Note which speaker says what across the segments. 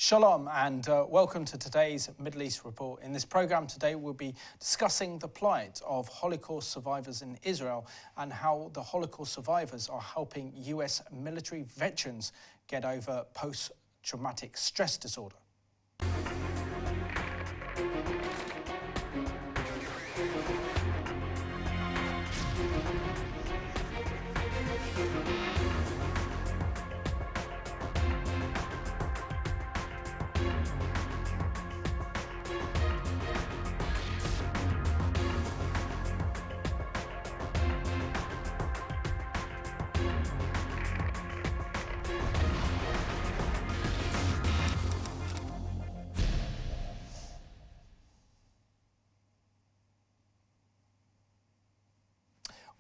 Speaker 1: Shalom and welcome to today's Middle East Report. In this programme today we'll be discussing the plight of Holocaust survivors in Israel and how the Holocaust survivors are helping US military veterans get over post-traumatic stress disorder.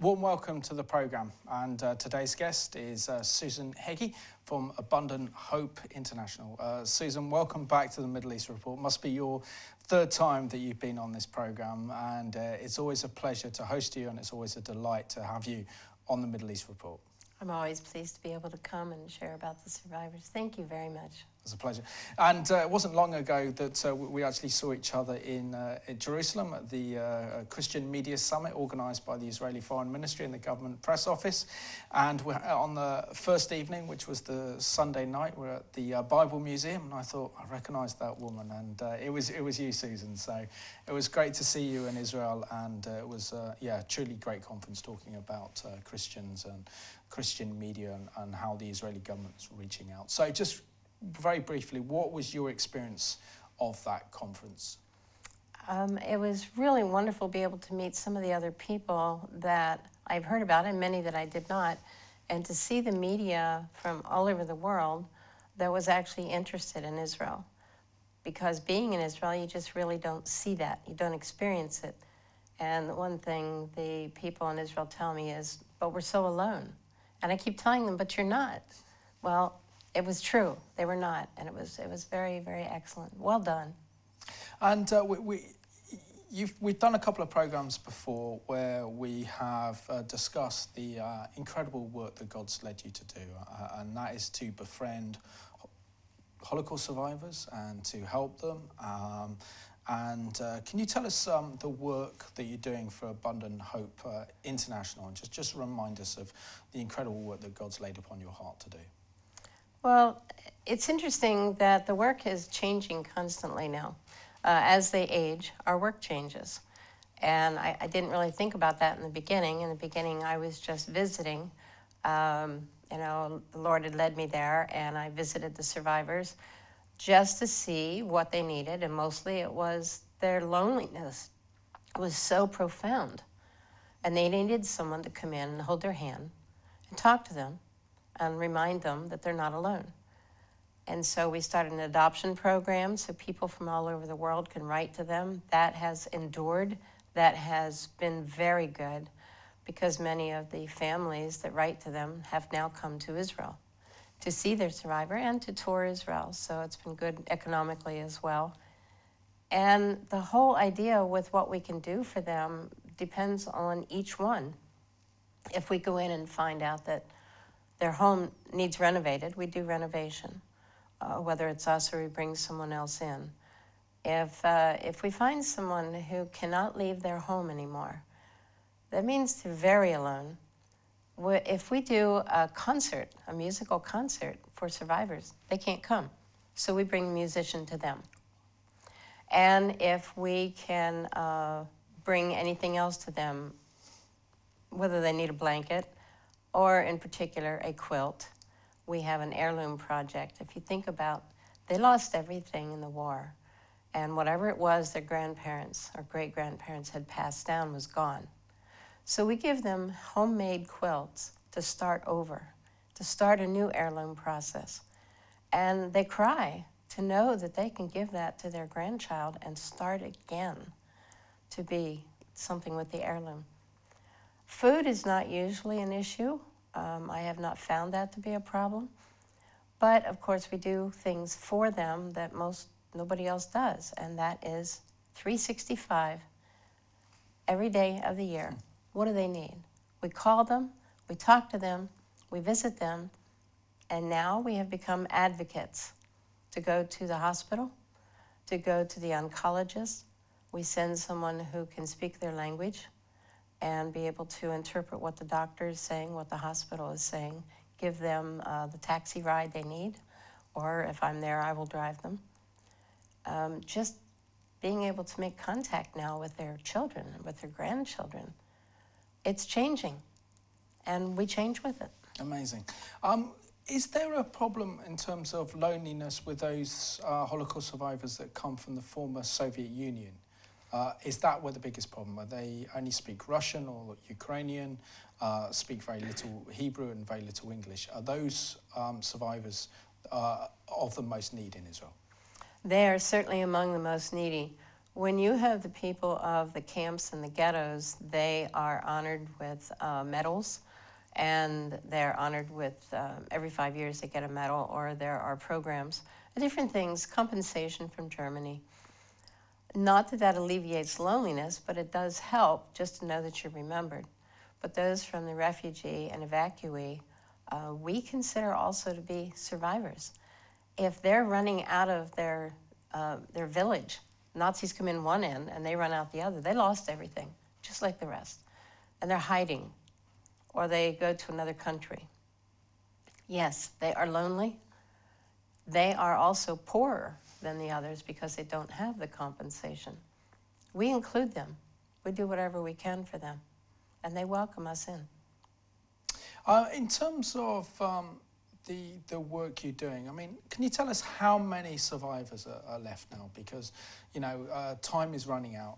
Speaker 1: Warm welcome to the programme, and today's guest is Susan Heagy from Abundant Hope International. Susan, welcome back to the Middle East Report. Must be your third time that you've been on this programme, and it's always a pleasure to host you, and it's always a delight to have you on the Middle East Report.
Speaker 2: I'm always pleased to be able to come and share about the survivors. Thank you very much.
Speaker 1: It's a pleasure. And it wasn't long ago that we actually saw each other in Jerusalem at the Christian Media Summit organised by the Israeli Foreign Ministry and the Government Press Office. And we're on the first evening, which was the Sunday night, we're at the Bible Museum, and I thought, I recognised that woman, and it was you, Susan. So it was great to see you in Israel, and it was, truly great conference talking about Christians and Christian media and how the Israeli government's reaching out. So just very briefly, what was your experience of that conference?
Speaker 2: It was really wonderful to be able to meet some of the other people that I've heard about and many that I did not, and to see the media from all over the world that was actually interested in Israel. Because being in Israel, you just really don't see that. You don't experience it. And the one thing the people in Israel tell me is, but we're so alone. And I keep telling them, but you're not. Well, it was true. They were not, and it was very, very excellent. Well done.
Speaker 1: And we've done a couple of programs before where we have discussed the incredible work that God's led you to do, and that is to befriend Holocaust survivors and to help them. Can you tell us the work that you're doing for Abundant Hope International, and just remind us of the incredible work that God's laid upon your heart to do?
Speaker 2: Well, it's interesting that the work is changing constantly now. As they age, our work changes. And I didn't really think about that in the beginning. In the beginning, I was just visiting. The Lord had led me there, and I visited the survivors just to see what they needed, and mostly it was their loneliness. It was so profound. And they needed someone to come in and hold their hand and talk to them and remind them that they're not alone. And so we started an adoption program so people from all over the world can write to them. That has endured. That has been very good because many of the families that write to them have now come to Israel to see their survivor and to tour Israel. So it's been good economically as well. And the whole idea with what we can do for them depends on each one. If we go in and find out that their home needs renovated, we do renovation, whether it's us or we bring someone else in. If we find someone who cannot leave their home anymore, that means they're very alone. If we do a concert, a musical concert for survivors, they can't come. So we bring a musician to them. And if we can bring anything else to them, whether they need a blanket, or in particular, a quilt. We have an heirloom project. If you think about, they lost everything in the war, and whatever it was their grandparents or great-grandparents had passed down was gone. So we give them homemade quilts to start over, to start a new heirloom process. And they cry to know that they can give that to their grandchild and start again to be something with the heirloom. Food is not usually an issue. I have not found that to be a problem. But of course we do things for them that nobody else does, and that is 365 every day of the year. What do they need? We call them, we talk to them, we visit them, and now we have become advocates to go to the hospital, to go to the oncologist. We send someone who can speak their language and be able to interpret what the doctor is saying, what the hospital is saying, give them the taxi ride they need, or if I'm there, I will drive them. Just being able to make contact now with their children and with their grandchildren. It's changing, and we change with it.
Speaker 1: Amazing. Is there a problem in terms of loneliness with those Holocaust survivors that come from the former Soviet Union? Is that where the biggest problem? Are they only speak Russian or Ukrainian, speak very little Hebrew and very little English? Are those survivors of the most need in Israel?
Speaker 2: They are certainly among the most needy. When you have the people of the camps and the ghettos, they are honored with medals, and they're honored with, every 5 years they get a medal, or there are programs, different things, compensation from Germany. Not that that alleviates loneliness, but it does help just to know that you're remembered. But those from the refugee and evacuee, we consider also to be survivors. If they're running out of their village, Nazis come in one end and they run out the other, they lost everything, just like the rest. And they're hiding, or they go to another country. Yes, they are lonely. They are also poorer than the others because they don't have the compensation. We include them. We do whatever we can for them, and they welcome us in.
Speaker 1: In terms of the work you're doing, I mean, can you tell us how many survivors are left now? Because, you know, time is running out,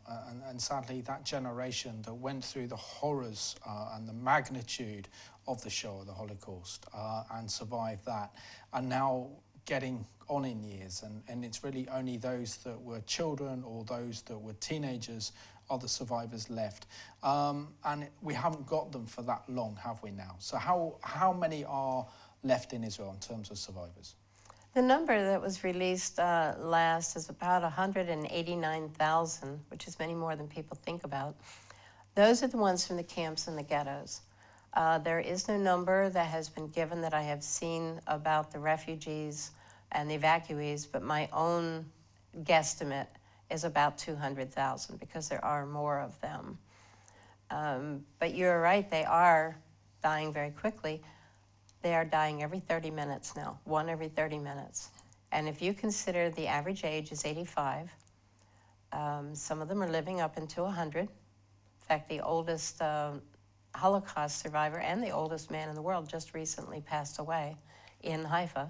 Speaker 1: and sadly that generation that went through the horrors and the magnitude of the Shoah, the Holocaust, and survived that, are now getting on in years, and it's really only those that were children or those that were teenagers are the survivors left. And we haven't got them for that long, have we now? So how many are left in Israel in terms of survivors?
Speaker 2: The number that was released last is about 189,000, which is many more than people think about. Those are the ones from the camps and the ghettos. There is no number that has been given that I have seen about the refugees and the evacuees, but my own guesstimate is about 200,000 because there are more of them. But you're right, they are dying very quickly. They are dying every 30 minutes now, one every 30 minutes. And if you consider the average age is 85, some of them are living up into 100. In fact, the oldest Holocaust survivor and the oldest man in the world just recently passed away in Haifa.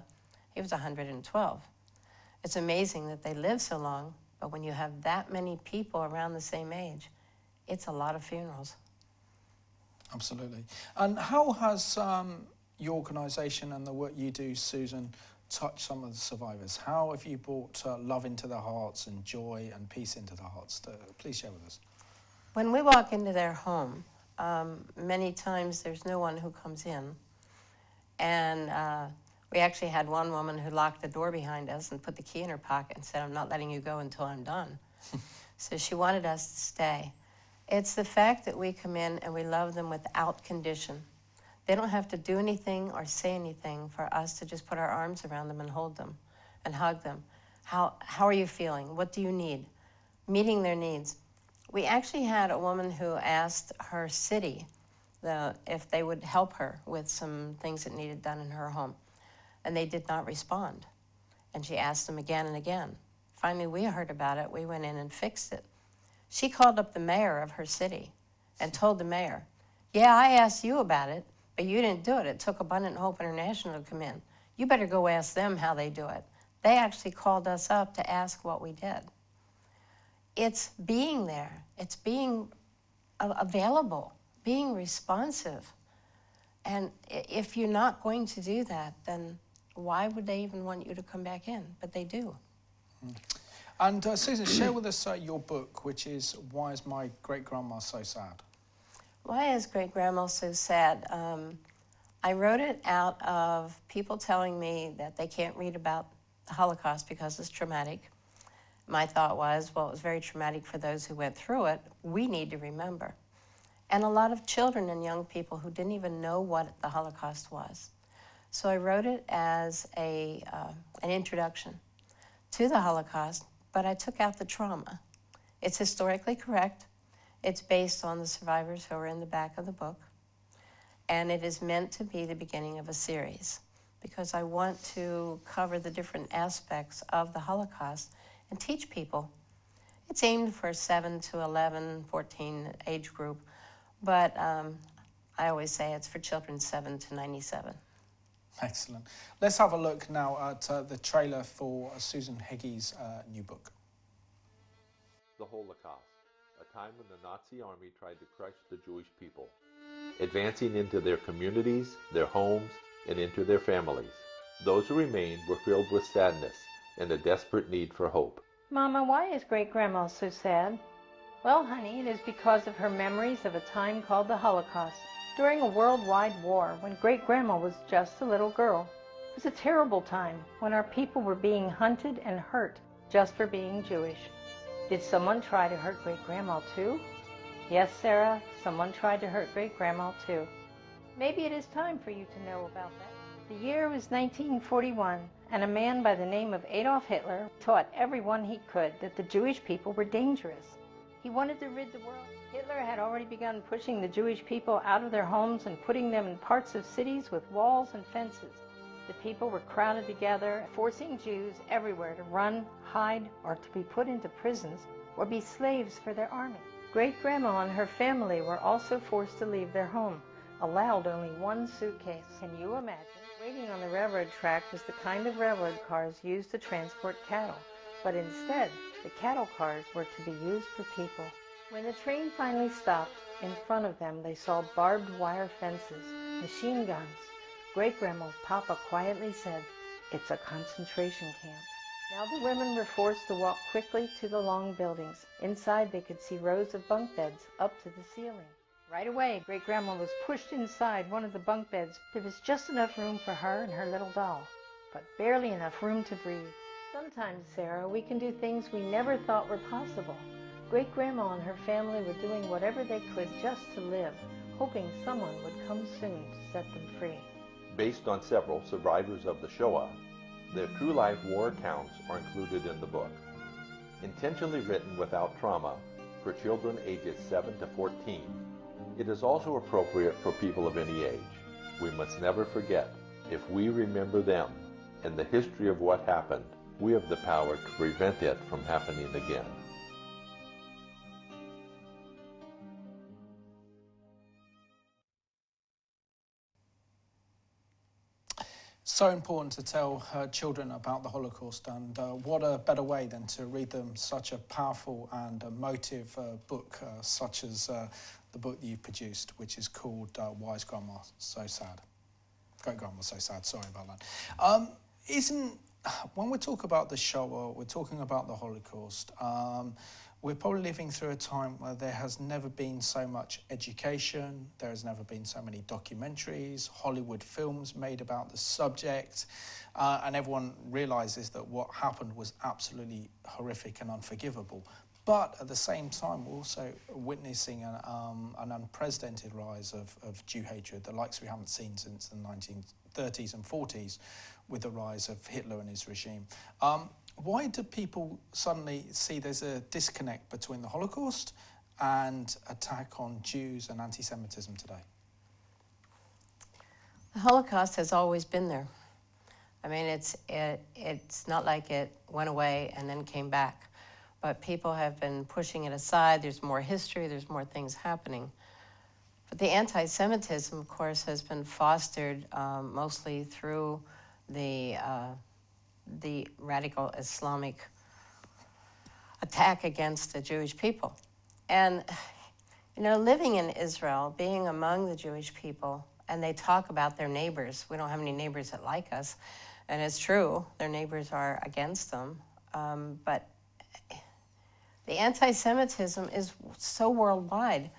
Speaker 2: He was 112. It's amazing that they live so long, but when you have that many people around the same age, it's a lot of funerals.
Speaker 1: Absolutely. And how has your organisation and the work you do, Susan, touch some of the survivors? How have you brought love into their hearts and joy and peace into their hearts? Please share with us.
Speaker 2: When we walk into their home, many times there's no one who comes in. And we actually had one woman who locked the door behind us and put the key in her pocket and said, "I'm not letting you go until I'm done." So she wanted us to stay. It's the fact that we come in and we love them without condition. They don't have to do anything or say anything for us to just put our arms around them and hold them and hug them. How are you feeling? What do you need? Meeting their needs. We actually had a woman who asked her city if they would help her with some things that needed done in her home, and they did not respond. And she asked them again and again. Finally, we heard about it. We went in and fixed it. She called up the mayor of her city and told the mayor, "Yeah, I asked you about it, but you didn't do it. It took Abundant Hope International to come in. You better go ask them how they do it." They actually called us up to ask what we did. It's being there. It's being available, being responsive. And if you're not going to do that, then why would they even want you to come back in? But they do.
Speaker 1: And Susan, share with us your book, which is Why Is My Great-Grandma So Sad?
Speaker 2: Why is Great-Grandma So Sad? I wrote it out of people telling me that they can't read about the Holocaust because it's traumatic. My thought was, well, it was very traumatic for those who went through it. We need to remember. And a lot of children and young people who didn't even know what the Holocaust was. So I wrote it as an introduction. to the Holocaust, but I took out the trauma. It's historically correct. It's based on the survivors who are in the back of the book. And it is meant to be the beginning of a series because I want to cover the different aspects of the Holocaust and teach people. It's aimed for 7 to 11, 14 age group, but I always say it's for children 7 to 97.
Speaker 1: Excellent. Let's have a look now at the trailer for Susan Heagy's new book.
Speaker 3: The Holocaust, a time when the Nazi army tried to crush the Jewish people, advancing into their communities, their homes, and into their families. Those who remained were filled with sadness and a desperate need for hope.
Speaker 4: Mama, why is Great-Grandma so sad? Well, honey, it is because of her memories of a time called the Holocaust, during a worldwide war when Great-Grandma was just a little girl. It was a terrible time when our people were being hunted and hurt just for being Jewish. Did someone try to hurt Great-Grandma too? Yes, Sarah, someone tried to hurt Great-Grandma too. Maybe it is time for you to know about that. The year was 1941, and a man by the name of Adolf Hitler taught everyone he could that the Jewish people were dangerous. He wanted to rid the world. Hitler had already begun pushing the Jewish people out of their homes and putting them in parts of cities with walls and fences. The people were crowded together, forcing Jews everywhere to run, hide, or to be put into prisons or be slaves for their army. Great-Grandma and her family were also forced to leave their home, allowed only one suitcase. Can you imagine? Waiting on the railroad track was the kind of railroad cars used to transport cattle, but instead, the cattle cars were to be used for people. When the train finally stopped, in front of them they saw barbed wire fences, machine guns. Great-Grandma's papa quietly said, "It's a concentration camp." Now the women were forced to walk quickly to the long buildings. Inside they could see rows of bunk beds up to the ceiling. Right away, Great-Grandma was pushed inside one of the bunk beds. There was just enough room for her and her little doll, but barely enough room to breathe. Sometimes, Sarah, we can do things we never thought were possible. Great-Grandma and her family were doing whatever they could just to live, hoping someone would come soon to set them free.
Speaker 3: Based on several survivors of the Shoah, their true life war accounts are included in the book. Intentionally written without trauma for children ages 7 to 14, it is also appropriate for people of any age. We must never forget, if we remember them and the history of what happened, we have the power to prevent it from happening again.
Speaker 1: So important to tell children about the Holocaust, and what a better way than to read them such a powerful and emotive book such as the book that you've produced, which is called Why is Grandma So Sad? Great-Grandma So Sad, sorry about that. When we talk about the Shoah, we're talking about the Holocaust, we're probably living through a time where there has never been so much education, there has never been so many documentaries, Hollywood films made about the subject, and everyone realizes that what happened was absolutely horrific and unforgivable. But at the same time, we're also witnessing an unprecedented rise of Jew hatred, the likes we haven't seen since the 1930s and 40s, with the rise of Hitler and his regime. Why do people suddenly see there's a disconnect between the Holocaust and attack on Jews and anti-Semitism today?
Speaker 2: The Holocaust has always been there. I mean, it's not like it went away and then came back. But people have been pushing it aside. There's more history, there's more things happening. But the anti-Semitism, of course, has been fostered mostly through the radical Islamic attack against the Jewish people. And, you know, living in Israel, being among the Jewish people, and they talk about their neighbors. We don't have any neighbors that like us. And it's true, their neighbors are against them. But the anti-Semitism is so worldwide.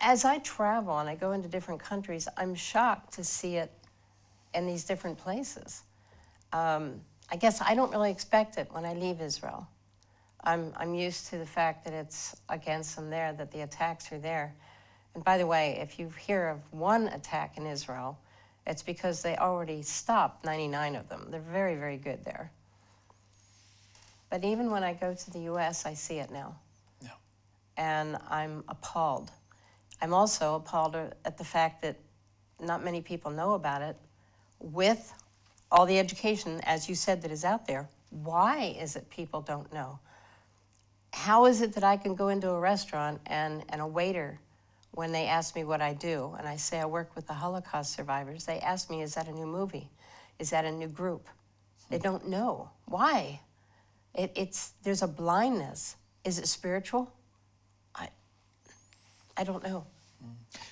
Speaker 2: As I travel and I go into different countries, I'm shocked to see it in these different places. I guess I don't really expect it when I leave Israel. I'm used to the fact that it's against them there, that the attacks are there. And by the way, if you hear of one attack in Israel, it's because they already stopped 99 of them. They're very, very good there. But even when I go to the US, I see it now.
Speaker 1: Yeah.
Speaker 2: And I'm appalled. I'm also appalled at the fact that not many people know about it. With all the education, as you said, that is out there, why is it people don't know? How is it that I can go into a restaurant and a waiter, when they ask me what I do, and I say I work with the Holocaust survivors, they ask me, is that a new movie? Is that a new group? They don't know. Why? There's a blindness. Is it spiritual? I don't know.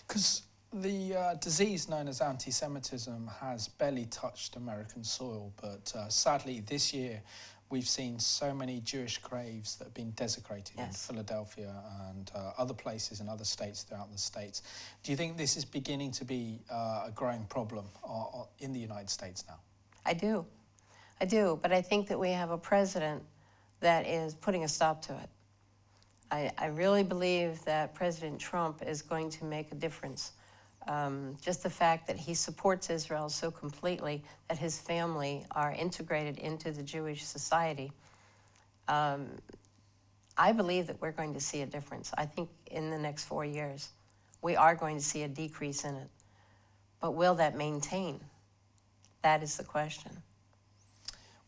Speaker 1: Because the disease known as anti-Semitism has barely touched American soil, but sadly this year we've seen so many Jewish graves that have been desecrated in Philadelphia and other places in other states throughout the States. Do you think this is beginning to be a growing problem in the United States now?
Speaker 2: I do, but I think that we have a president that is putting a stop to it. I really believe that President Trump is going to make a difference. Just the fact that he supports Israel so completely, that his family are integrated into the Jewish society. I believe that we're going to see a difference. I think in the next 4 years, we are going to see a decrease in it. But will that maintain? That is the question.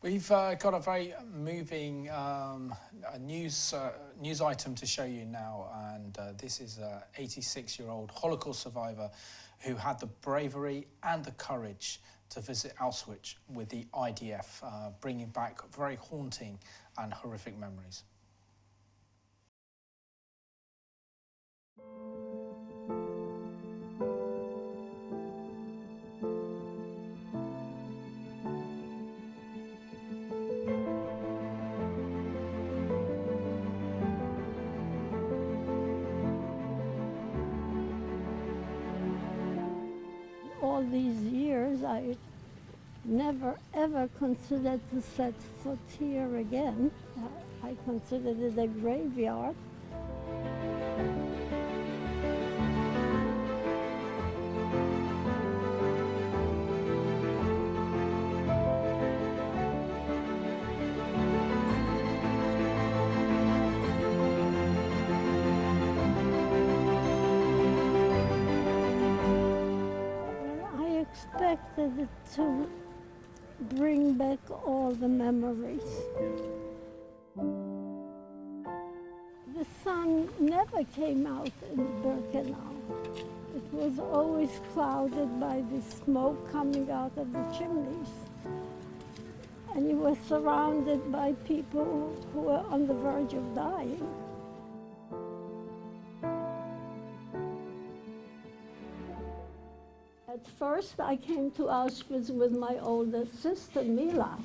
Speaker 1: We've got a very moving news item to show you now, and this is an 86-year-old Holocaust survivor who had the bravery and the courage to visit Auschwitz with the IDF, bringing back very haunting and horrific memories.
Speaker 5: All these years, I never ever considered to set foot here again. I considered it a graveyard. Expected it to bring back all the memories. The sun never came out in Birkenau. It was always clouded by the smoke coming out of the chimneys. And you were surrounded by people who were on the verge of dying. At first, I came to Auschwitz with my older sister, Mila.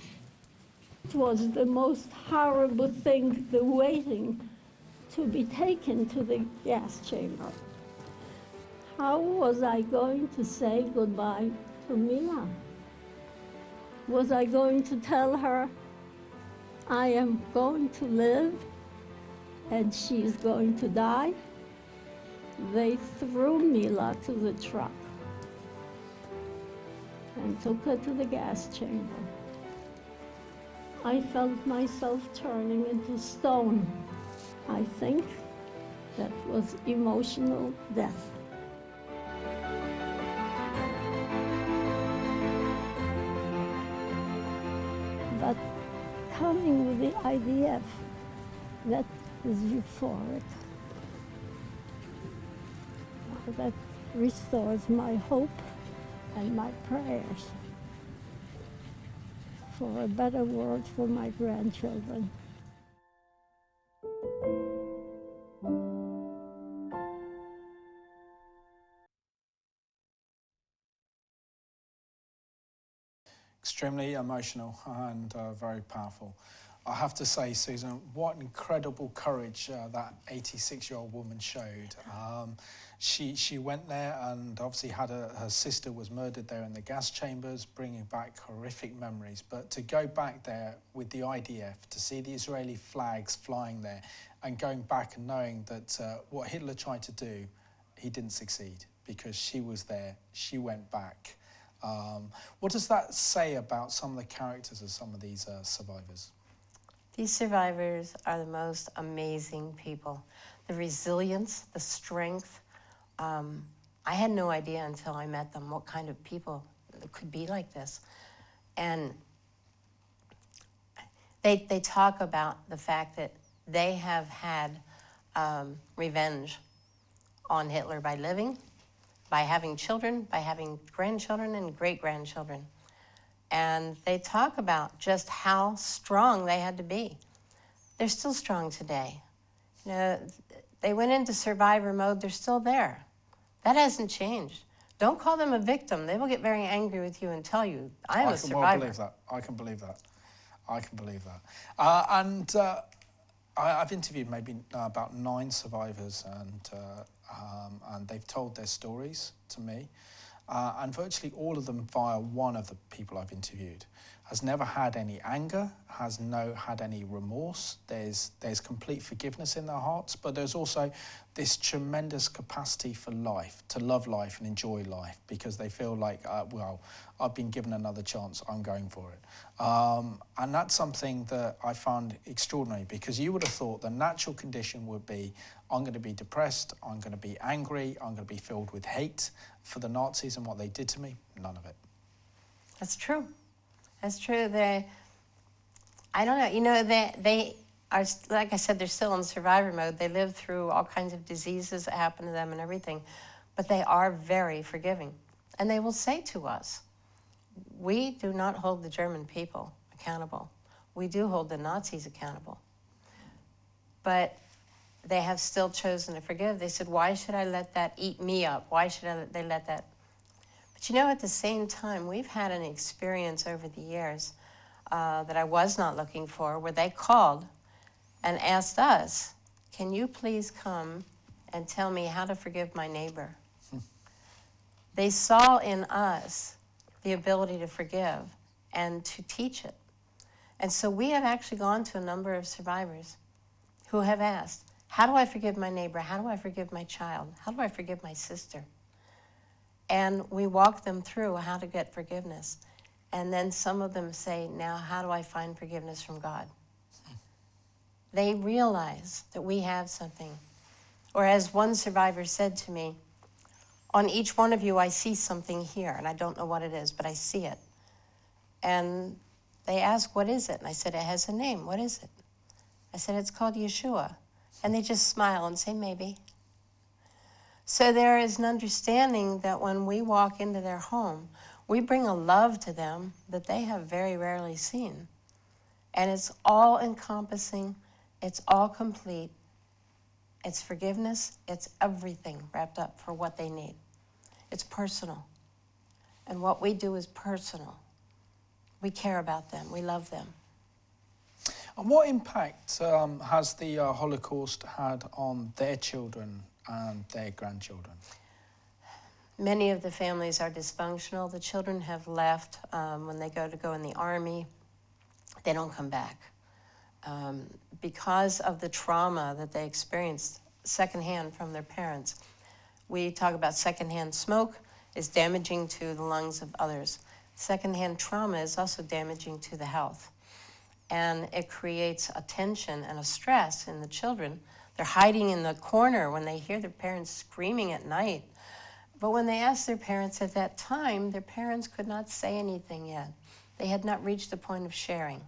Speaker 5: It was the most horrible thing, the waiting to be taken to the gas chamber. How was I going to say goodbye to Mila? Was I going to tell her, I am going to live and she is going to die? They threw Mila to the truck and took her to the gas chamber. I felt myself turning into stone. I think that was emotional death. But coming with the IDF, that is euphoric. That restores my hope and my prayers for a better world for my grandchildren.
Speaker 1: Extremely emotional and very powerful. I have to say, Susan, what incredible courage that 86-year-old woman showed. She went there and obviously had her sister was murdered there in the gas chambers, bringing back horrific memories. But to go back there with the IDF, to see the Israeli flags flying there, and going back and knowing that what Hitler tried to do, he didn't succeed because she was there, she went back. What does that say about some of the characters of some of these survivors?
Speaker 2: These survivors are the most amazing people. The resilience, the strength. I had no idea until I met them what kind of people could be like this. And they talk about the fact that they have had revenge on Hitler by living, by having children, by having grandchildren and great-grandchildren. And they talk about just how strong they had to be. They're still strong today. You know, they went into survivor mode, they're still there. That hasn't changed. Don't call them a victim. They will get very angry with you and tell you, I'm a survivor.
Speaker 1: I can believe that. I can believe that. I can believe that. I've interviewed maybe about 9 survivors, and they've told their stories to me. And virtually all of them, via one of the people I've interviewed, has never had any anger, has had any remorse. There's complete forgiveness in their hearts, but there's also this tremendous capacity for life, to love life and enjoy life, because they feel like, well, I've been given another chance, I'm going for it. And that's something that I found extraordinary, because you would have thought the natural condition would be, I'm going to be depressed, I'm going to be angry, I'm going to be filled with hate for the Nazis and what they did to me. None of it.
Speaker 2: That's true. That's true. I don't know, you know, they are, like I said, they're still in survivor mode. They live through all kinds of diseases that happen to them and everything, but they are very forgiving. And they will say to us, we do not hold the German people accountable. We do hold the Nazis accountable. But they have still chosen to forgive. They said, why should I let that eat me up? Why should they let that? But you know, at the same time, we've had an experience over the years that I was not looking for, where they called and asked us, can you please come and tell me how to forgive my neighbor? They saw in us the ability to forgive and to teach it. And so we have actually gone to a number of survivors who have asked, how do I forgive my neighbor? How do I forgive my child? How do I forgive my sister? And we walk them through how to get forgiveness. And then some of them say, now how do I find forgiveness from God? They realize that we have something. Or as one survivor said to me, on each one of you I see something here, and I don't know what it is, but I see it. And they ask, what is it? And I said, it has a name. What is it? I said, it's called Yeshua. And they just smile and say, maybe. So there is an understanding that when we walk into their home, we bring a love to them that they have very rarely seen. And it's all encompassing, it's all complete. It's forgiveness, it's everything wrapped up for what they need. It's personal. And what we do is personal. We care about them, we love them.
Speaker 1: And what impact has the Holocaust had on their children and their grandchildren?
Speaker 2: Many of the families are dysfunctional. The children have left when they go in the army. They don't come back. Because of the trauma that they experienced secondhand from their parents. We talk about secondhand smoke is damaging to the lungs of others. Secondhand trauma is also damaging to the health. And it creates a tension and a stress in the children. They're hiding in the corner when they hear their parents screaming at night. But when they asked their parents at that time, their parents could not say anything yet. They had not reached the point of sharing.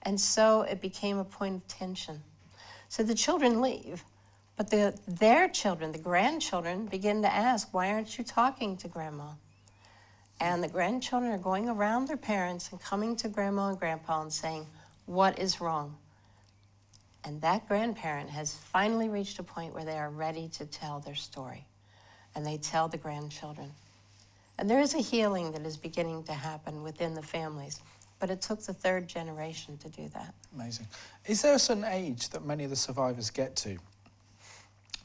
Speaker 2: And so it became a point of tension. So the children leave, but their children, the grandchildren, begin to ask, why aren't you talking to Grandma? And the grandchildren are going around their parents and coming to Grandma and Grandpa and saying, what is wrong? And that grandparent has finally reached a point where they are ready to tell their story. And they tell the grandchildren. And there is a healing that is beginning to happen within the families. But it took the 3rd generation to do that.
Speaker 1: Amazing. Is there a certain age that many of the survivors get to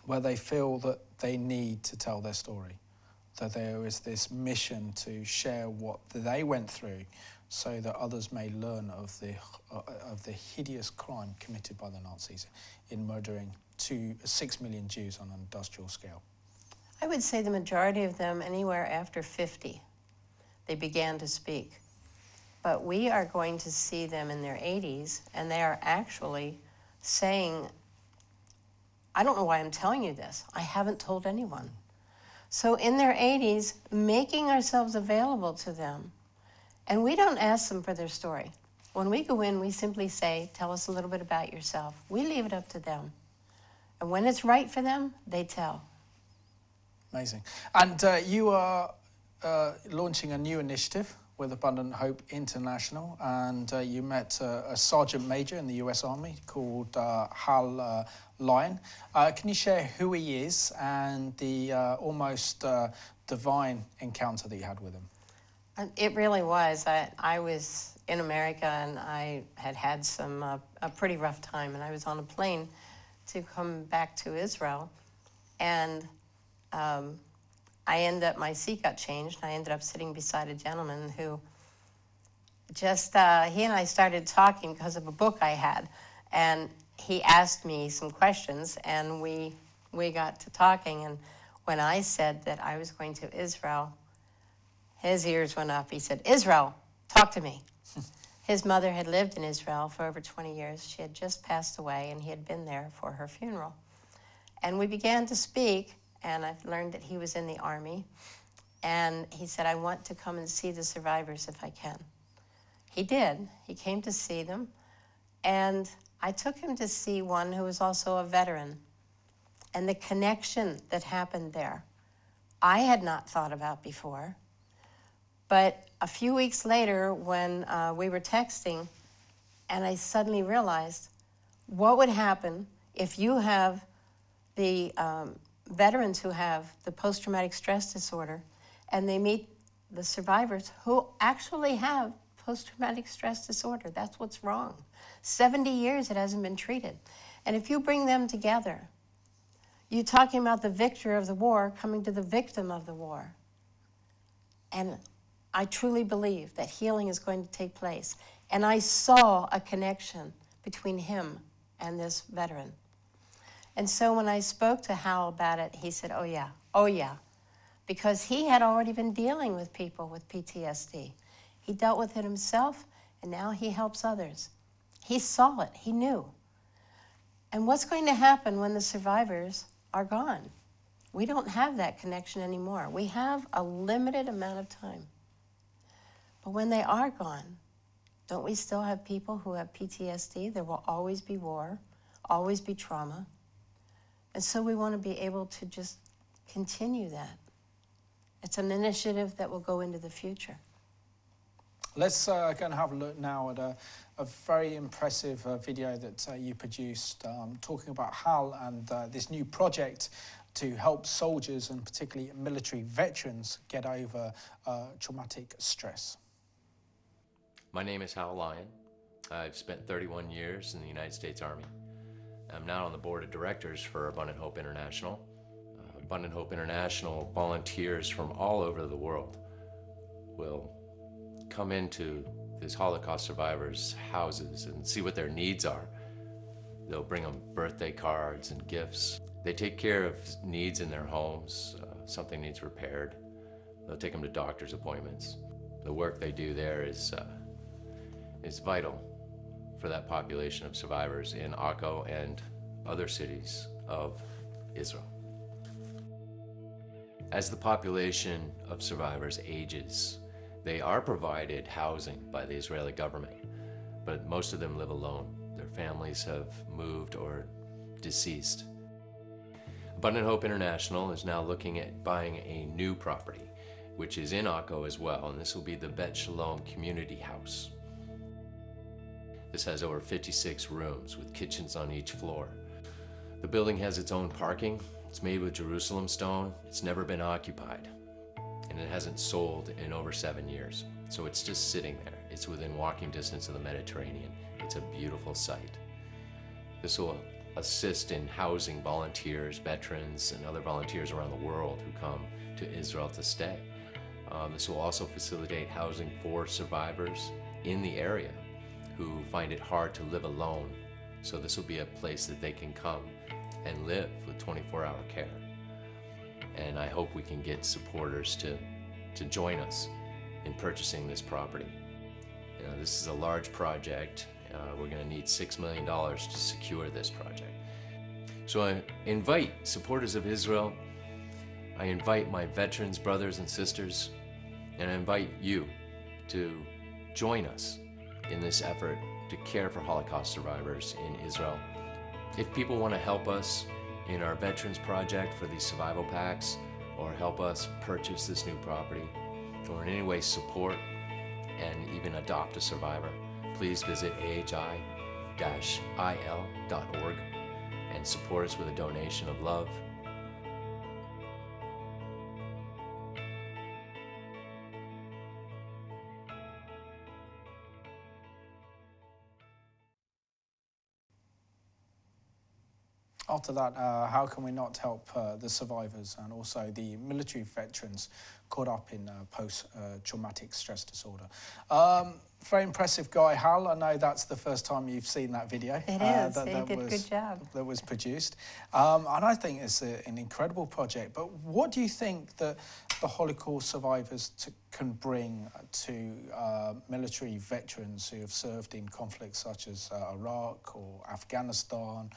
Speaker 1: where they feel that they need to tell their story? That there is this mission to share what they went through so that others may learn of the hideous crime committed by the Nazis in murdering 6 million Jews on an industrial scale?
Speaker 2: I would say the majority of them, anywhere after 50, they began to speak. But we are going to see them in their 80s, and they are actually saying, I don't know why I'm telling you this. I haven't told anyone. So in their 80s, making ourselves available to them. And we don't ask them for their story. When we go in, we simply say, tell us a little bit about yourself. We leave it up to them. And when it's right for them, they tell.
Speaker 1: Amazing. And you are launching a new initiative with Abundant Hope International, and you met a sergeant major in the US Army called Hal Lyon. Can you share who he is and the almost divine encounter that you had with him?
Speaker 2: It really was. I was in America, and I had some a pretty rough time, and I was on a plane to come back to Israel, and my seat got changed. I ended up sitting beside a gentleman who just, he and I started talking because of a book I had, and he asked me some questions, and we got to talking, and when I said that I was going to Israel, his ears went up. He said, Israel, talk to me. His mother had lived in Israel for over 20 years. She had just passed away, and he had been there for her funeral. And we began to speak, and I learned that he was in the Army. And he said, I want to come and see the survivors if I can. He did. He came to see them. And I took him to see one who was also a veteran. And the connection that happened there, I had not thought about before. But a few weeks later, when we were texting, and I suddenly realized what would happen if you have the veterans who have the post-traumatic stress disorder, and they meet the survivors who actually have post-traumatic stress disorder. That's what's wrong. 70 years it hasn't been treated. And if you bring them together, you're talking about the victor of the war coming to the victim of the war. And I truly believe that healing is going to take place. And I saw a connection between him and this veteran. And so when I spoke to Hal about it, he said, oh yeah, because he had already been dealing with people with PTSD. He dealt with it himself, and now he helps others. He saw it, he knew. And what's going to happen when the survivors are gone? We don't have that connection anymore. We have a limited amount of time. But when they are gone, don't we still have people who have PTSD? There will always be war, always be trauma. And so we want to be able to just continue that. It's an initiative that will go into the future.
Speaker 1: Let's go and have a look now at a very impressive video that you produced, talking about Hal and this new project to help soldiers and particularly military veterans get over traumatic stress.
Speaker 6: My name is Hal Lyon. I've spent 31 years in the United States Army. I'm now on the board of directors for Abundant Hope International. Abundant Hope International volunteers from all over the world will come into these Holocaust survivors' houses and see what their needs are. They'll bring them birthday cards and gifts. They take care of needs in their homes. Something needs repaired. They'll take them to doctor's appointments. The work they do there is vital for that population of survivors in Akko and other cities of Israel. As the population of survivors ages, they are provided housing by the Israeli government, but most of them live alone. Their families have moved or deceased. Abundant Hope International is now looking at buying a new property, which is in Akko as well, and this will be the Bet Shalom Community House. This has over 56 rooms with kitchens on each floor. The building has its own parking. It's made with Jerusalem stone. It's never been occupied, and it hasn't sold in over 7 years. So it's just sitting there. It's within walking distance of the Mediterranean. It's a beautiful site. This will assist in housing volunteers, veterans, and other volunteers around the world who come to Israel to stay. This will also facilitate housing for survivors in the area who find it hard to live alone. So this will be a place that they can come and live with 24-hour care. And I hope we can get supporters to join us in purchasing this property. This is a large project. We're going to need $6 million to secure this project. So I invite supporters of Israel, I invite my veterans, brothers and sisters, and I invite you to join us in this effort to care for Holocaust survivors in Israel. If people want to help us in our Veterans Project for these survival packs, or help us purchase this new property, or in any way support and even adopt a survivor, please visit ahi-il.org and support us with a donation of love.
Speaker 1: After that, how can we not help the survivors and also the military veterans caught up in post-traumatic stress disorder? Very impressive guy, Hal. I know that's the first time you've seen that video.
Speaker 2: It is. He did a good job.
Speaker 1: That was produced. And I think it's an incredible project. But what do you think that the Holocaust survivors can bring to military veterans who have served in conflicts such as Iraq or Afghanistan,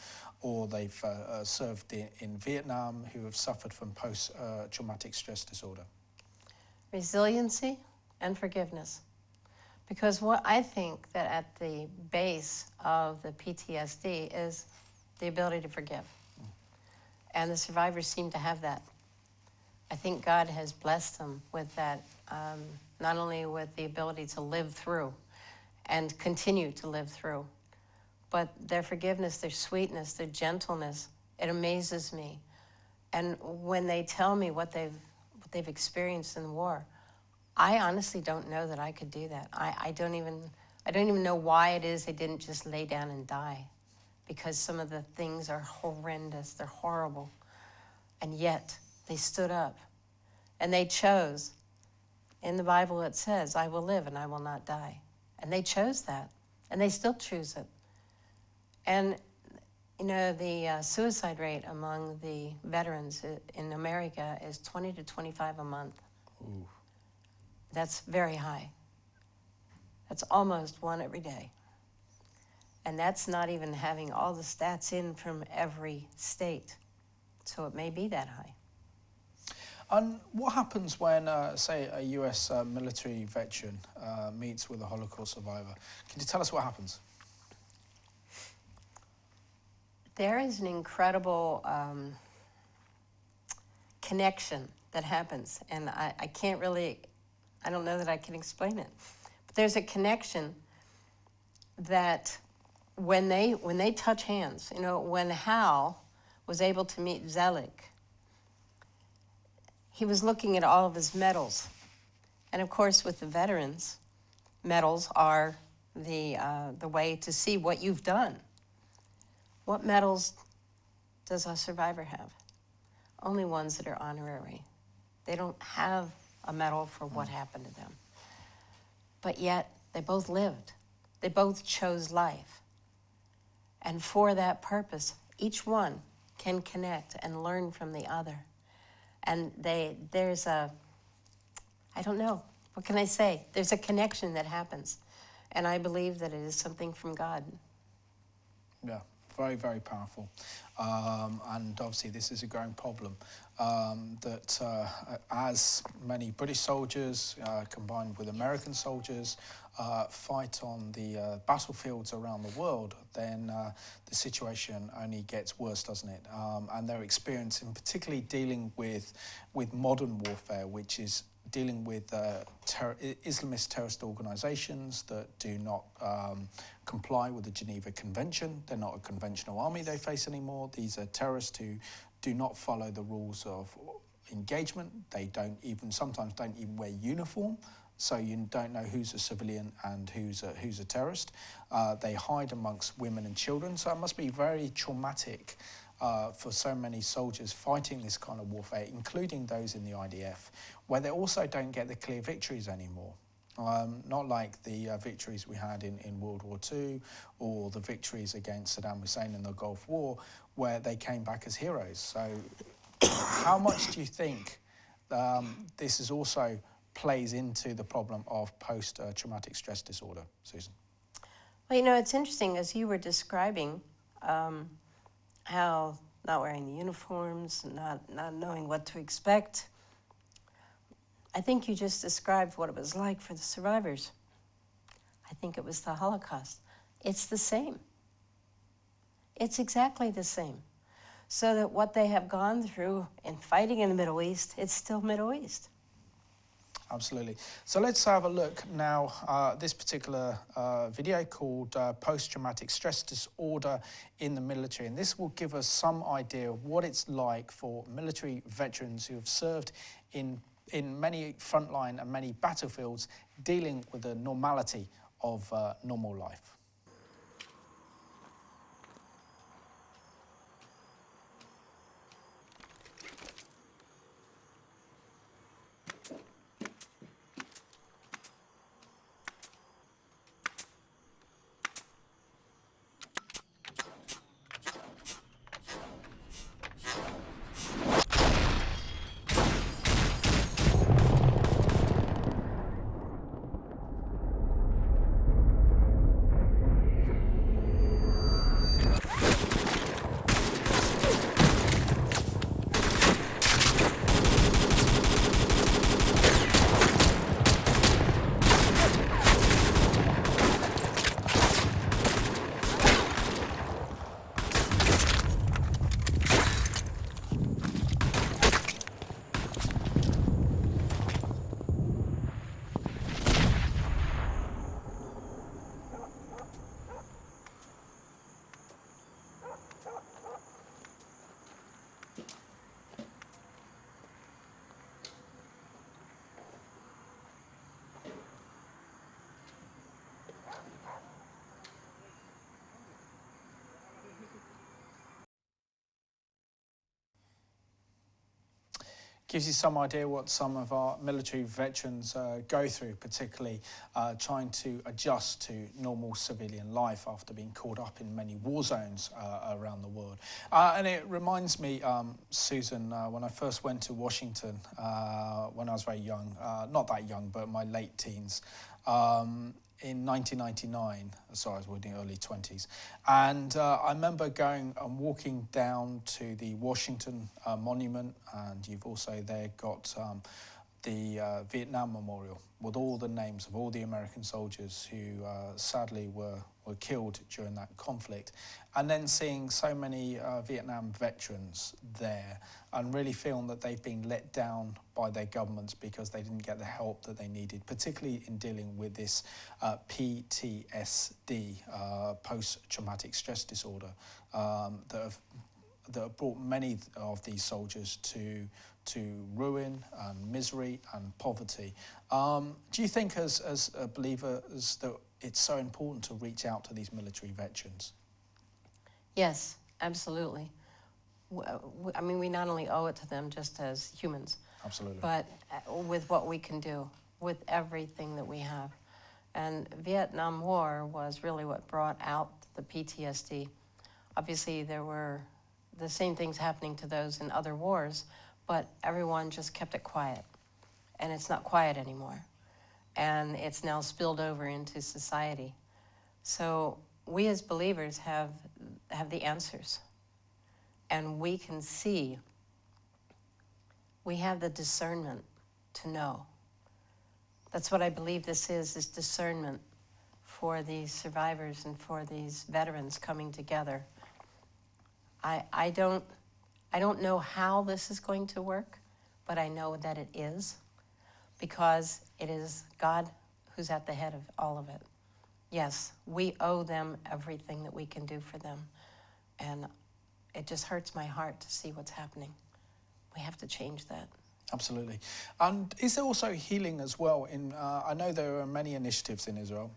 Speaker 1: or they've served in Vietnam, who have suffered from post-traumatic stress disorder?
Speaker 2: Resiliency and forgiveness. Because what I think that at the base of the PTSD is the ability to forgive. And the survivors seem to have that. I think God has blessed them with that, not only with the ability to live through and continue to live through, but their forgiveness, their sweetness, their gentleness, it amazes me. And when they tell me what they've experienced in the war, I honestly don't know that I could do that. I don't even know why it is they didn't just lay down and die, because some of the things are horrendous, they're horrible. And yet they stood up and they chose. In the Bible it says, I will live and I will not die. And they chose that, and they still choose it. And you know, the suicide rate among the veterans in America is 20 to 25 a month.
Speaker 1: Ooh.
Speaker 2: That's very high. That's almost one every day. And that's not even having all the stats in from every state. So it may be that high.
Speaker 1: And what happens when, say, a US military veteran meets with a Holocaust survivor? Can you tell us what happens?
Speaker 2: There is an incredible connection that happens. And I can't really, I don't know that I can explain it. But there's a connection that when they touch hands, you know, when Hal was able to meet Zelig, he was looking at all of his medals. And of course, with the veterans, medals are the way to see what you've done. What medals does a survivor have? Only ones that are honorary. They don't have a medal for what happened to them. But yet, they both lived. They both chose life. And for that purpose, each one can connect and learn from the other. And there's a, I don't know, what can I say? There's a connection that happens. And I believe that it is something from God.
Speaker 1: Yeah, very, very powerful. And obviously this is a growing problem, that as many British soldiers combined with American soldiers fight on the battlefields around the world, then the situation only gets worse, doesn't it? And they're experiencing, particularly dealing with modern warfare, which is dealing with Islamist terrorist organizations that do not comply with the Geneva Convention. They're not a conventional army they face anymore. These are terrorists who do not follow the rules of engagement. They sometimes don't even wear uniform, so you don't know who's a civilian and who's a terrorist. They hide amongst women and children, so it must be very traumatic for so many soldiers fighting this kind of warfare, including those in the IDF, where they also don't get the clear victories anymore. Not like the victories we had in World War II or the victories against Saddam Hussein in the Gulf War, where they came back as heroes. So how much do you think this is also plays into the problem of post-traumatic stress disorder, Susan?
Speaker 2: Well, you know, it's interesting, as you were describing how not wearing the uniforms, not knowing what to expect, I think you just described what it was like for the survivors. I think it was the Holocaust. It's the same. It's exactly the same. So that what they have gone through in fighting in the Middle East, it's still Middle East.
Speaker 1: Absolutely. So let's have a look now, this particular video called Post-Traumatic Stress Disorder in the Military. And this will give us some idea of what it's like for military veterans who have served in many frontline and many battlefields, dealing with the normality of normal life. Gives you some idea what some of our military veterans go through, particularly trying to adjust to normal civilian life after being caught up in many war zones around the world. And it reminds me, Susan, when I first went to Washington when I was very young, not that young, but my late teens, in 1999, sorry, I was in the early 20s, and I remember going and walking down to the Washington Monument, and you've also there got the Vietnam Memorial with all the names of all the American soldiers who sadly were killed during that conflict, and then seeing so many Vietnam veterans there and really feeling that they've been let down by their governments because they didn't get the help that they needed, particularly in dealing with this PTSD, post-traumatic stress disorder, that have brought many of these soldiers to ruin and misery and poverty. Do you think, as a believer, that it's so important to reach out to these military veterans?
Speaker 2: Yes, absolutely. I mean, we not only owe it to them just as humans,
Speaker 1: Absolutely.
Speaker 2: but with what we can do, with everything that we have. And Vietnam War was really what brought out the PTSD. Obviously, there were the same things happening to those in other wars, but everyone just kept it quiet. And it's not quiet anymore. And it's now spilled over into society. So we as believers have the answers. And we can see, we have the discernment to know. That's what I believe this is discernment for these survivors and for these veterans coming together. I don't know how this is going to work, but I know that it is, because it is God who's at the head of all of it. Yes, we owe them everything that we can do for them. And it just hurts my heart to see what's happening. We have to change that.
Speaker 1: Absolutely. And is there also healing as well? I know there are many initiatives in Israel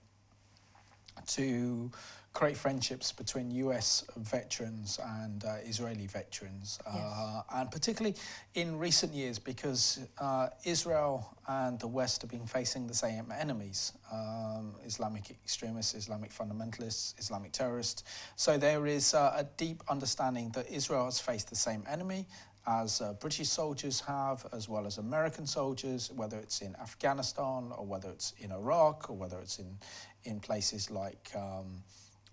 Speaker 1: to create friendships between US veterans and Israeli veterans,
Speaker 2: Yes.
Speaker 1: and particularly in recent years, because Israel and the West have been facing the same enemies, Islamic extremists, Islamic fundamentalists, Islamic terrorists. So there is a deep understanding that Israel has faced the same enemy, as British soldiers have, as well as American soldiers, whether it's in Afghanistan or whether it's in Iraq or whether it's in places like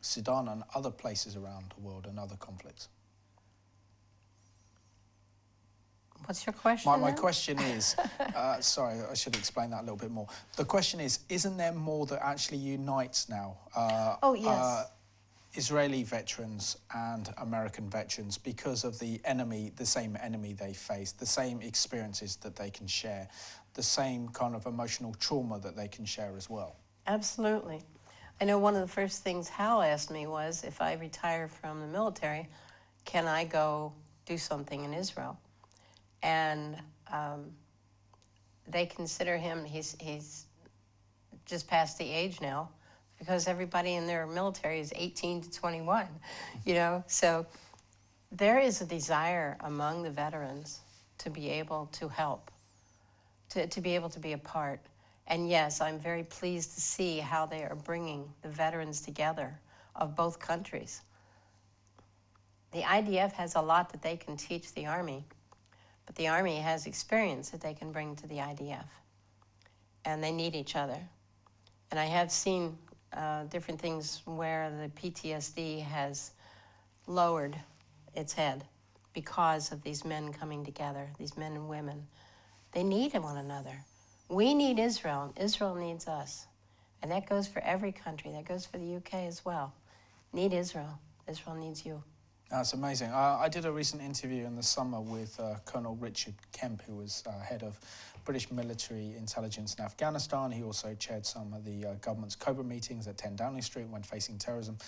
Speaker 1: Sudan and other places around the world and other conflicts.
Speaker 2: What's your question?
Speaker 1: My question is, sorry, I should explain that a little bit more. The question is, isn't there more that actually unites now?
Speaker 2: Oh, yes.
Speaker 1: Israeli veterans and American veterans because of the same enemy they face, the same experiences that they can share, the same kind of emotional trauma that they can share as well.
Speaker 2: Absolutely. I know one of the first things Hal asked me was, if I retire from the military, can I go do something in Israel? And they consider him, he's just past the age now, because everybody in their military is 18 to 21, you know? So there is a desire among the veterans to be able to help, to be able to be a part. And yes, I'm very pleased to see how they are bringing the veterans together of both countries. The IDF has a lot that they can teach the Army, but the Army has experience that they can bring to the IDF. And they need each other. And I have seen different things where the PTSD has lowered its head because of these men coming together, these men and women. They need one another. We need Israel, and Israel needs us. And that goes for every country. That goes for the UK as well. Need Israel. Israel needs you.
Speaker 1: That's amazing. I did a recent interview in the summer with Colonel Richard Kemp, who was head of British military intelligence in Afghanistan. He also chaired some of the government's COBRA meetings at 10 Downing Street when facing terrorism.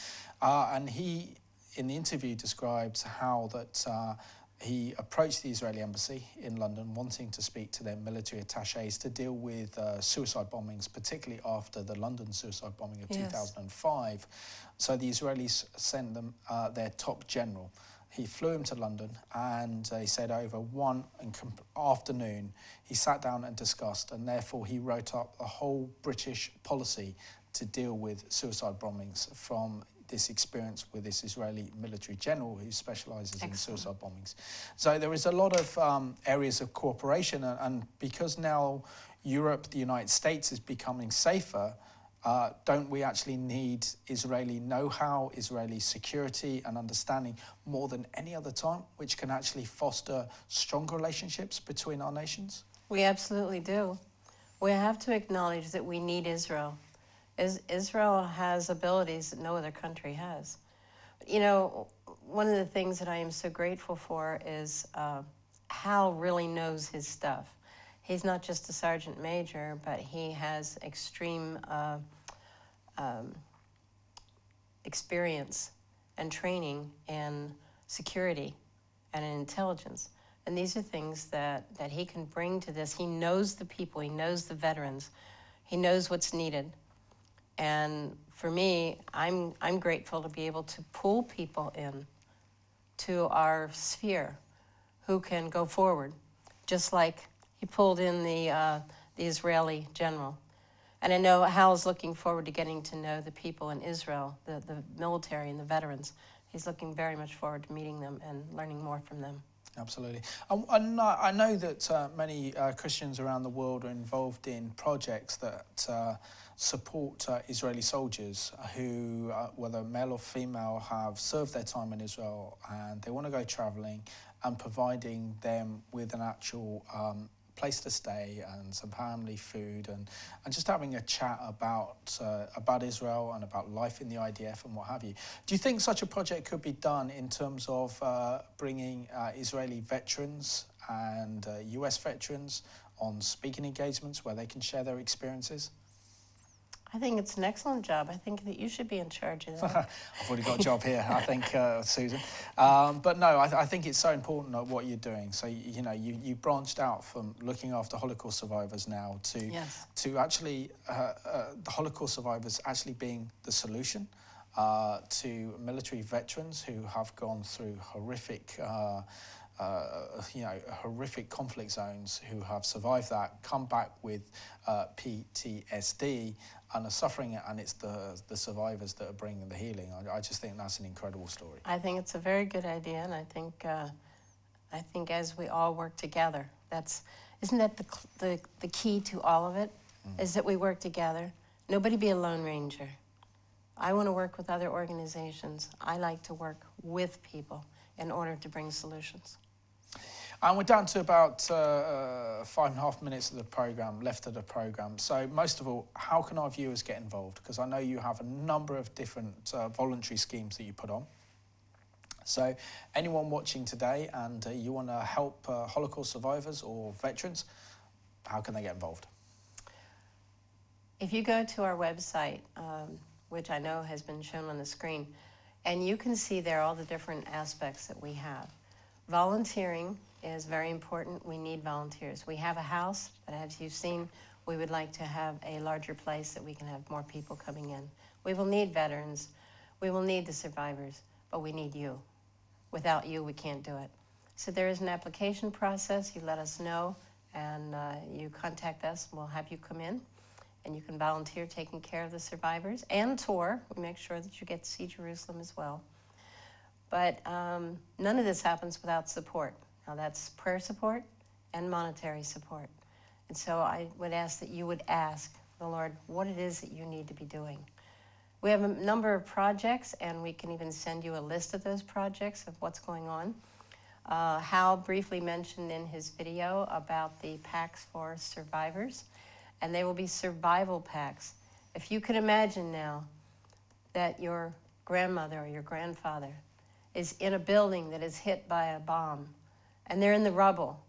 Speaker 1: And he, in the interview, describes how that he approached the Israeli embassy in London wanting to speak to their military attachés to deal with suicide bombings, particularly after the London suicide bombing of 2005. So the Israelis sent them their top general. He flew him to London, and he said over one afternoon he sat down and discussed, and therefore he wrote up a whole British policy to deal with suicide bombings from this experience with this Israeli military general who specialises in suicide bombings. So there is a lot of areas of cooperation, and because now Europe, the United States is becoming safer, don't we actually need Israeli know-how, Israeli security and understanding more than any other time, which can actually foster stronger relationships between our nations?
Speaker 2: We absolutely do. We have to acknowledge that we need Israel. Israel has abilities that no other country has. You know, one of the things that I am so grateful for is Hal really knows his stuff. He's not just a sergeant major, but he has extreme experience and training in security and in intelligence. And these are things that he can bring to this. He knows the people, he knows the veterans, he knows what's needed. And for me, I'm grateful to be able to pull people in to our sphere who can go forward, just like he pulled in the Israeli general. And I know Hal's looking forward to getting to know the people in Israel, the military and the veterans. He's looking very much forward to meeting them and learning more from them.
Speaker 1: Absolutely. And I know that many Christians around the world are involved in projects that support Israeli soldiers who, whether male or female, have served their time in Israel, and they want to go travelling, and providing them with an actual place to stay and some family food, and just having a chat about Israel and about life in the IDF and what have you. Do you think such a project could be done in terms of bringing Israeli veterans and US veterans on speaking engagements where they can share their experiences?
Speaker 2: I think it's an excellent job. I think that you should be in charge of that.
Speaker 1: I've already got a job here, I think, Susan. But no, I think it's so important what you're doing. So, you branched out from looking after Holocaust survivors now to actually the Holocaust survivors actually being the solution to military veterans who have gone through horrific horrific conflict zones, who have survived that, come back with PTSD and are suffering it, and it's the survivors that are bringing the healing. I just think that's an incredible story.
Speaker 2: I think it's a very good idea, and I think I think as we all work together, isn't that the key to all of it, is that we work together. Nobody be a lone ranger. I want to work with other organizations. I like to work with people in order to bring solutions.
Speaker 1: And we're down to about 5.5 minutes of the program, left of the program. So most of all, how can our viewers get involved? Because I know you have a number of different voluntary schemes that you put on. So anyone watching today and you want to help Holocaust survivors or veterans, how can they get involved?
Speaker 2: If you go to our website, which I know has been shown on the screen, and you can see there all the different aspects that we have. Volunteering is very important. We need volunteers. We have a house, but as you've seen, we would like to have a larger place that we can have more people coming in. We will need veterans. We will need the survivors, but we need you. Without you, we can't do it. So there is an application process. You let us know, and you contact us, and we'll have you come in, and you can volunteer taking care of the survivors and tour. We make sure that you get to see Jerusalem as well. But none of this happens without support. Now that's prayer support and monetary support. And so I would ask that you would ask the Lord what it is that you need to be doing. We have a number of projects, and we can even send you a list of those projects of what's going on. Hal briefly mentioned in his video about the packs for survivors, and they will be survival packs. If you could imagine now that your grandmother or your grandfather is in a building that is hit by a bomb, and they're in the rubble,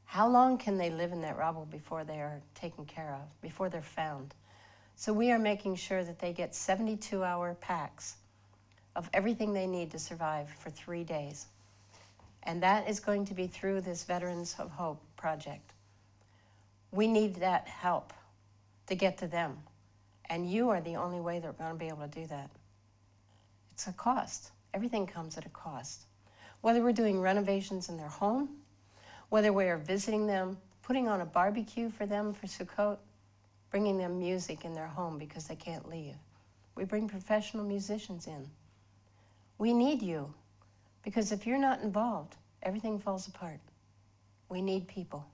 Speaker 2: how long can they live in that rubble before they are taken care of, before they're found? So we are making sure that they get 72-hour packs of everything they need to survive for 3 days. And that is going to be through this Veterans of Hope project. We need that help to get to them. And you are the only way that we're going to be able to do that. It's a cost. Everything comes at a cost. Whether we're doing renovations in their home, whether we are visiting them, putting on a barbecue for them for Sukkot, bringing them music in their home because they can't leave. We bring professional musicians in. We need you, because if you're not involved, everything falls apart. We need people.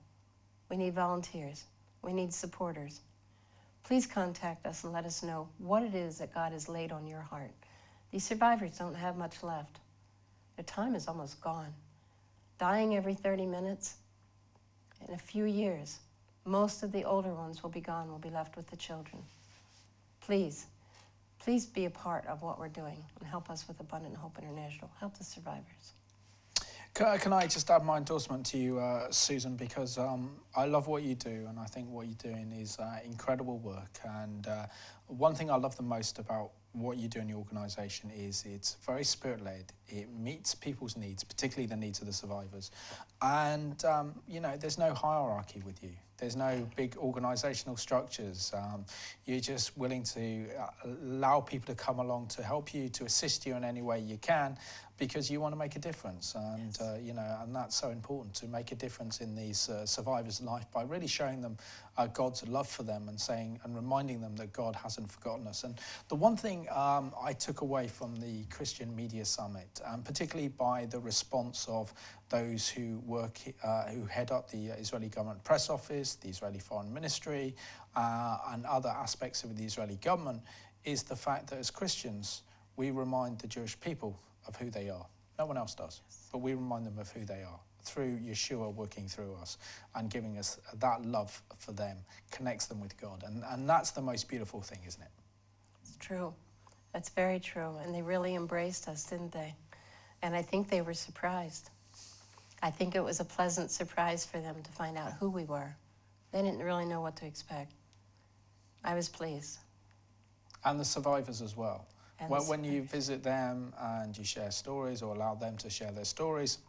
Speaker 2: We need volunteers. We need supporters. Please contact us and let us know what it is that God has laid on your heart. These survivors don't have much left. Their time is almost gone. Dying every 30 minutes. In a few years, most of the older ones will be gone. We'll be left with the children. Please, please be a part of what we're doing and help us with Abundant Hope International. Help the survivors.
Speaker 1: Can I just add my endorsement to you, Susan, because I love what you do, and I think what you're doing is incredible work. And one thing I love the most about what you do in your organisation is it's very spirit-led. It meets people's needs, particularly the needs of the survivors. And, you know, there's no hierarchy with you. There's no big organisational structures. You're just willing to allow people to come along to help you, to assist you in any way you can, because you want to make a difference. And, you know, and that's so important, to make a difference in these survivors' life by really showing them God's love for them and saying and reminding them that God hasn't forgotten us. And the one thing I took away from the Christian Media Summit, particularly by the response of those who work, who head up the Israeli government press office, the Israeli Foreign Ministry, and other aspects of the Israeli government, is the fact that as Christians, we remind the Jewish people of who they are. No one else does, but we remind them of who they are through Yeshua working through us and giving us that love for them, connects them with God. And that's the most beautiful thing, isn't it?
Speaker 2: It's true. That's very true. And they really embraced us, didn't they? And I think they were surprised. I think it was a pleasant surprise for them to find out who we were. They didn't really know what to expect. I was pleased.
Speaker 1: And the survivors as well.
Speaker 2: And
Speaker 1: When you visit them and you share stories or allow them to share their stories,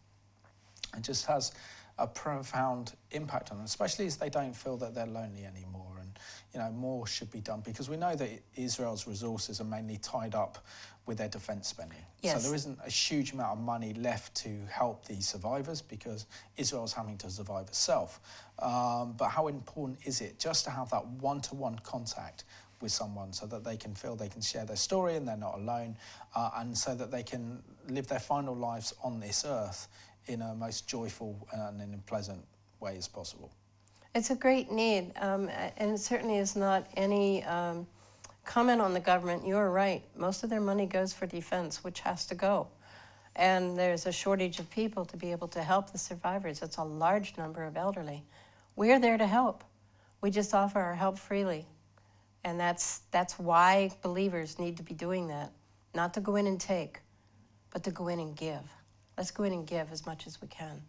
Speaker 1: it just has a profound impact on them, especially as they don't feel that they're lonely anymore. And, you know, more should be done, because we know that Israel's resources are mainly tied up with their defense spending.
Speaker 2: Yes.
Speaker 1: So there isn't a huge amount of money left to help these survivors, because Israel's having to survive itself. But how important is it just to have that one-to-one contact with someone, so that they can feel they can share their story and they're not alone, and so that they can live their final lives on this earth in a most joyful and in a pleasant way as possible.
Speaker 2: It's a great need, and it certainly is not any comment on the government. You're right. Most of their money goes for defense, which has to go. And there's a shortage of people to be able to help the survivors. It's a large number of elderly. We're there to help. We just offer our help freely. And that's why believers need to be doing that. Not to go in and take, but to go in and give. Let's go in and give as much as we can.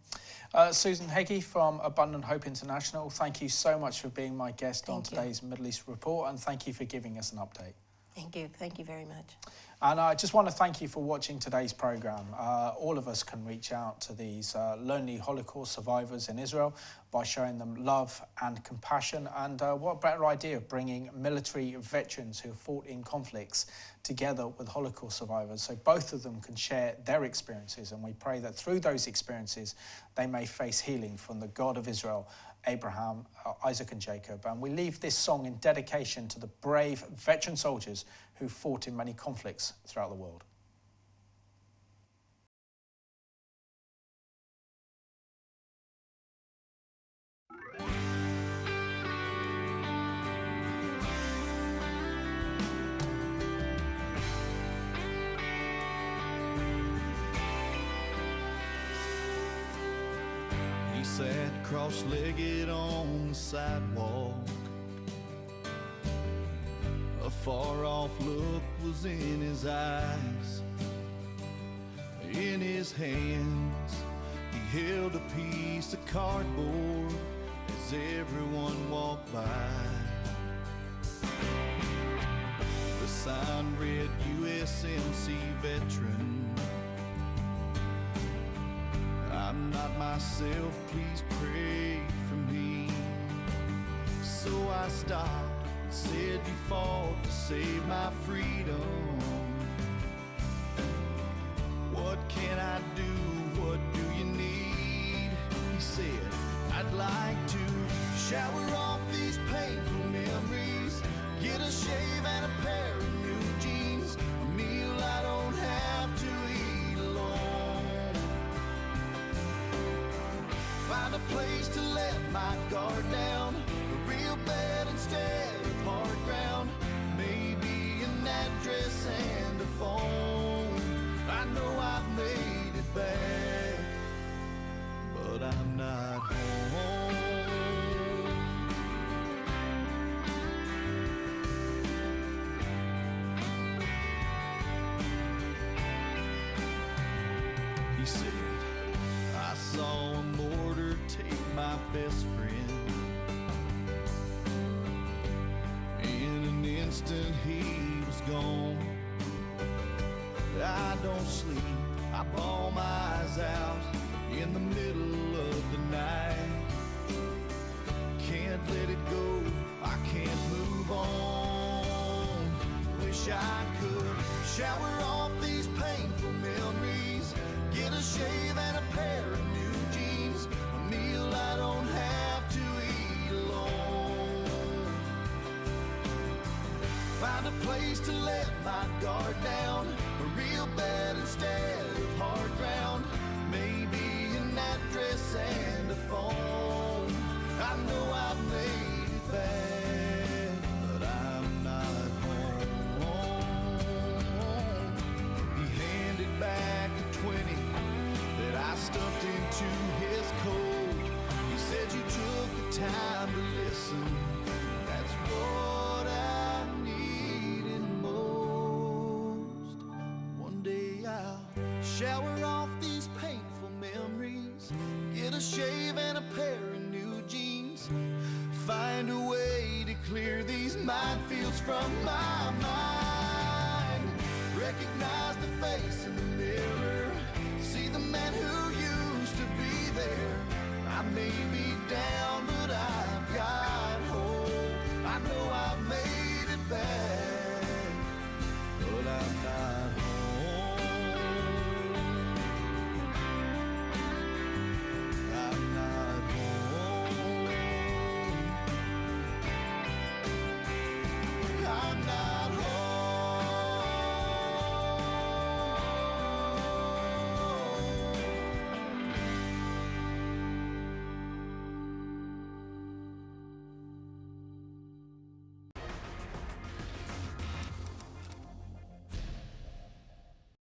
Speaker 1: Susan Heagy from Abundant Hope International, thank you so much for being my guest on today's Middle East Report, and thank you for giving us an update.
Speaker 2: Thank you. Thank you very much.
Speaker 1: And I just want to thank you for watching today's program. All of us can reach out to these lonely Holocaust survivors in Israel by showing them love and compassion. And what better idea of bringing military veterans who have fought in conflicts together with Holocaust survivors, so both of them can share their experiences. And we pray that through those experiences, they may face healing from the God of Israel, Abraham, Isaac and Jacob. And we leave this song in dedication to the brave veteran soldiers who fought in many conflicts throughout the world.
Speaker 7: He sat cross-legged on the sidewalk. A far-off look was in his eyes. In his hands, he held a piece of cardboard as everyone walked by. The sign read USMC Veteran. I'm not myself, please pray for me. So I stopped. Said you fought to save my freedom. What can I do? What do you need? He said, I'd like to shower off these painful memories, get a shave and a pair of new jeans, a meal I don't have to eat alone. Find a place to let my guard down, a real bed instead of hard ground, maybe an address and a phone. I know I've made it back, but I'm not home. He said, I saw a mortar take my best friend. Instant he was gone. I don't sleep, I bawl my eyes out in the middle of the night. Can't let it go, I can't move on. Wish I could shower off these painful memories, get a shave and a pair of new jeans, a meal I don't have to eat alone. Find a place to let my guard down, a real bed instead of hard ground, maybe an address and a phone. I know I've made it back, but I'm not home. He handed back a 20 that I stuffed into his coat. He said you took the time to listen, that's what I needed most. One day I'll shower off these painful memories, get a shave and a pair of new jeans, find a way to clear these minefields from my mind. Recognize the face in the mirror, see the man who used to be there. I may be down